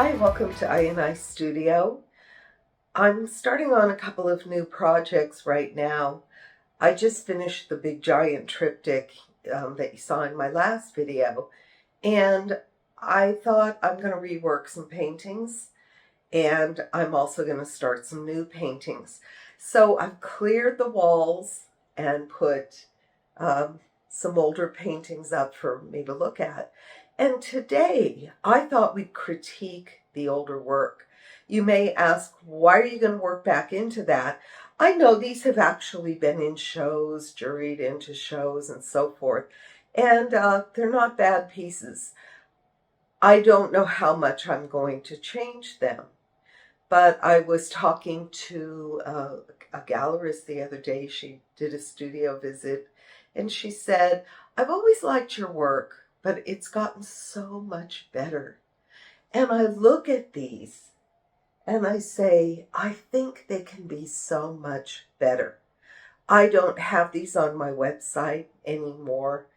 Hi, welcome to I Studio. I'm starting on a couple of new projects right now. I just finished the big giant triptych that you saw in my last video, and I thought I'm going to rework some paintings, and I'm also going to start some new paintings. So I've cleared the walls and put some older paintings up for me to look at. And today I thought we'd critique the older work. You may ask, why are you going to work back into that? I know these have actually been in shows, juried into shows and so forth, and they're not bad pieces. I don't know how much I'm going to change them. But I was talking to a gallerist the other day. She did a studio visit, and she said, I've always liked your work, but it's gotten so much better. And I look at these and I say, I think they can be so much better. I don't have these on my website anymore,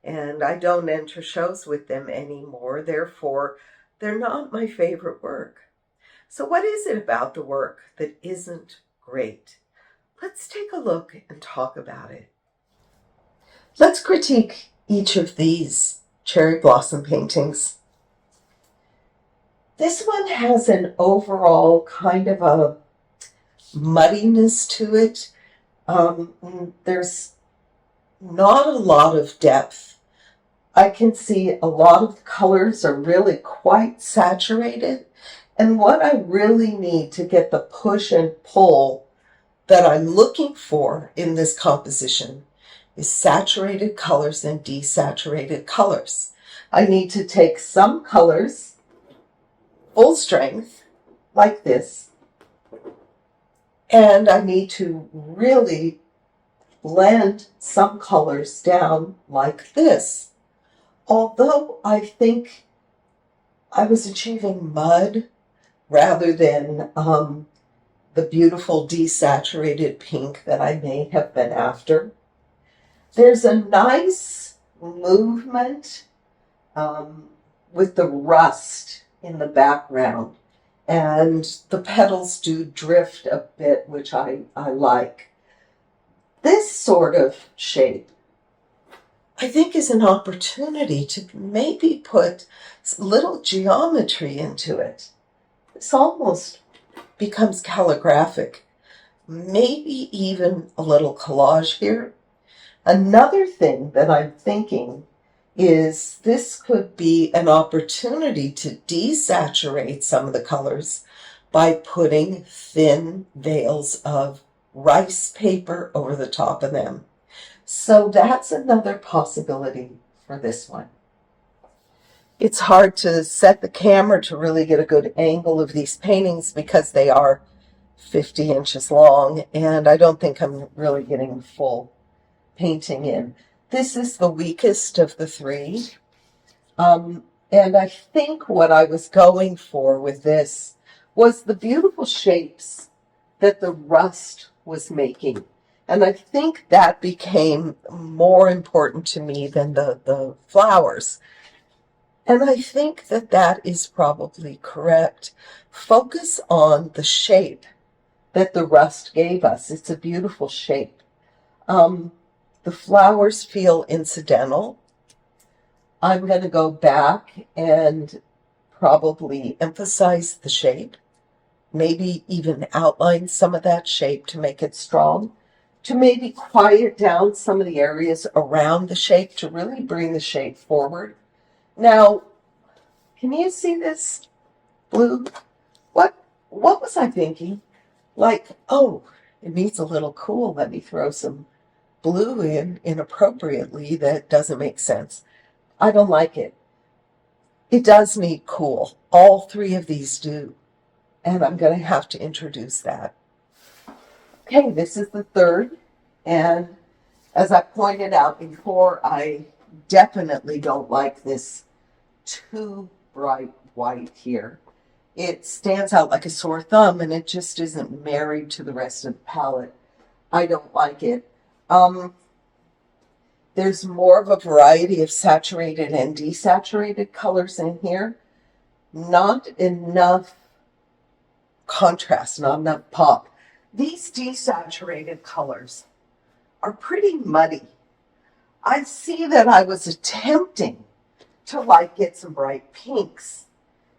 and I don't enter shows with them anymore. Therefore, they're not my favorite work. So what is it about the work that isn't great? Let's take a look and talk about it. Let's critique each of these cherry blossom paintings. This one has an overall kind of a muddiness to it. There's not a lot of depth. I can see a lot of the colors are really quite saturated. And what I really need to get the push and pull that I'm looking for in this composition is saturated colors and desaturated colors. I need to take some colors, full strength, like this, and I need to really blend some colors down like this. Although I think I was achieving mud rather than the beautiful desaturated pink that I may have been after. There's a nice movement with the rust in the background, and the petals do drift a bit, which I like. This sort of shape, I think, is an opportunity to maybe put little geometry into it. This almost becomes calligraphic, maybe even a little collage here. Another thing that I'm thinking is this could be an opportunity to desaturate some of the colors by putting thin veils of rice paper over the top of them. So that's another possibility for this one. It's hard to set the camera to really get a good angle of these paintings because they are 50 inches long, and I don't think I'm really getting full painting in. This is the weakest of the three. And I think what I was going for with this was the beautiful shapes that the rust was making. And I think that became more important to me than the flowers. And I think that that is probably correct. Focus on the shape that the rust gave us. It's a beautiful shape. The flowers feel incidental. I'm going to go back and probably emphasize the shape, maybe even outline some of that shape to make it strong, to maybe quiet down some of the areas around the shape to really bring the shape forward. Now, can you see this blue? What was I thinking? Like, oh, it needs a little cool. Let me throw some blue in inappropriately. That doesn't make sense. I don't like it. It does need cool. All three of these do. And I'm going to have to introduce that. Okay, this is the third. And as I pointed out before, I definitely don't like this too bright white here. It stands out like a sore thumb, and it just isn't married to the rest of the palette. I don't like it. There's more of a variety of saturated and desaturated colors in here. not enough contrast, not enough pop. These desaturated colors are pretty muddy. I see that I was attempting to get some bright pinks,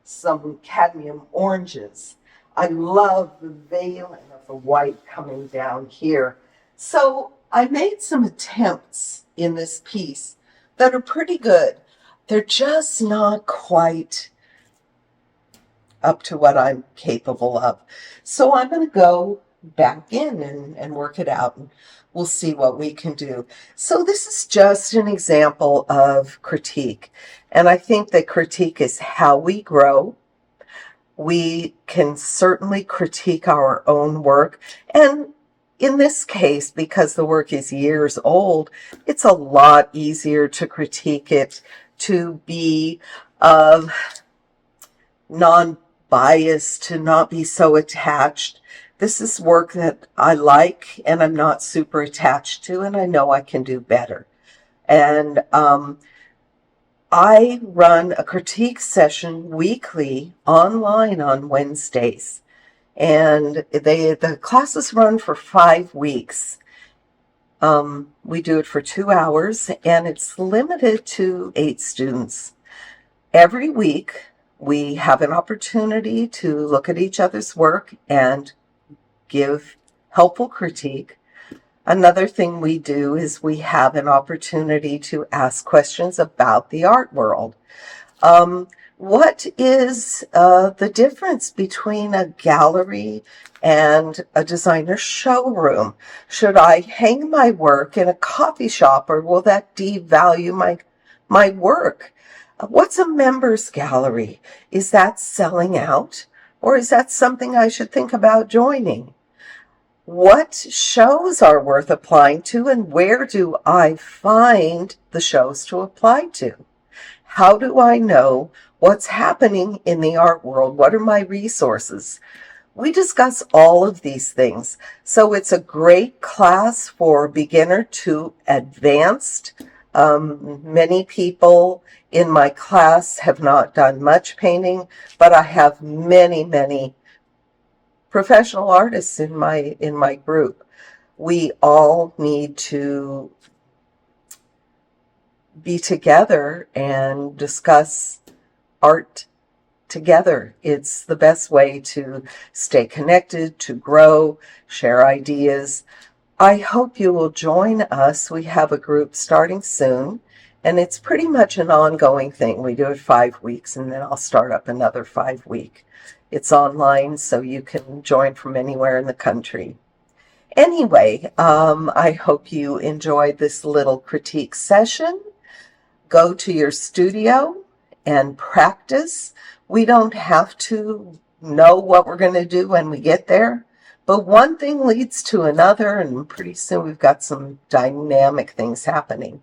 some cadmium oranges. I love the veiling of the white coming down here. So I made some attempts in this piece that are pretty good. They're just not quite up to what I'm capable of. So I'm going to go back in and work it out, and we'll see what we can do. So this is just an example of critique. And I think that critique is how we grow. We can certainly critique our own work. And in this case, because the work is years old, it's a lot easier to critique it, to be non-biased, to not be so attached. This is work that I like and I'm not super attached to, and I know I can do better. And I run a critique session weekly online on Wednesdays. And the classes run for 5 weeks. We do it for 2 hours, and it's limited to 8 students. Every week, we have an opportunity to look at each other's work and give helpful critique. Another thing we do is we have an opportunity to ask questions about the art world. What is the difference between a gallery and a designer showroom? Should I hang my work in a coffee shop, or will that devalue my work? What's a members gallery? Is that selling out, or is that something I should think about joining? What shows are worth applying to, and where do I find the shows to apply to? How do I know what's happening in the art world? What are my resources? We discuss all of these things. So it's a great class for beginner to advanced. Many people in my class have not done much painting, but I have many professional artists in my group. We all need to be together and discuss art together. It's the best way to stay connected, to grow, share ideas. I hope you will join us. We have a group starting soon, and it's pretty much an ongoing thing. We do it 5 weeks, and then I'll start up another 5-week. It's online, so you can join from anywhere in the country. Anyway, I hope you enjoyed this little critique session. Go to your studio and practice. We don't have to know what we're going to do when we get there, but one thing leads to another, and pretty soon we've got some dynamic things happening.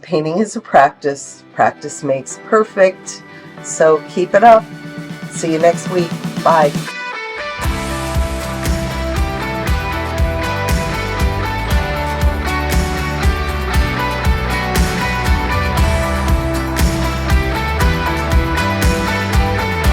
Painting is a practice. Practice makes perfect. So keep it up. See you next week. Bye.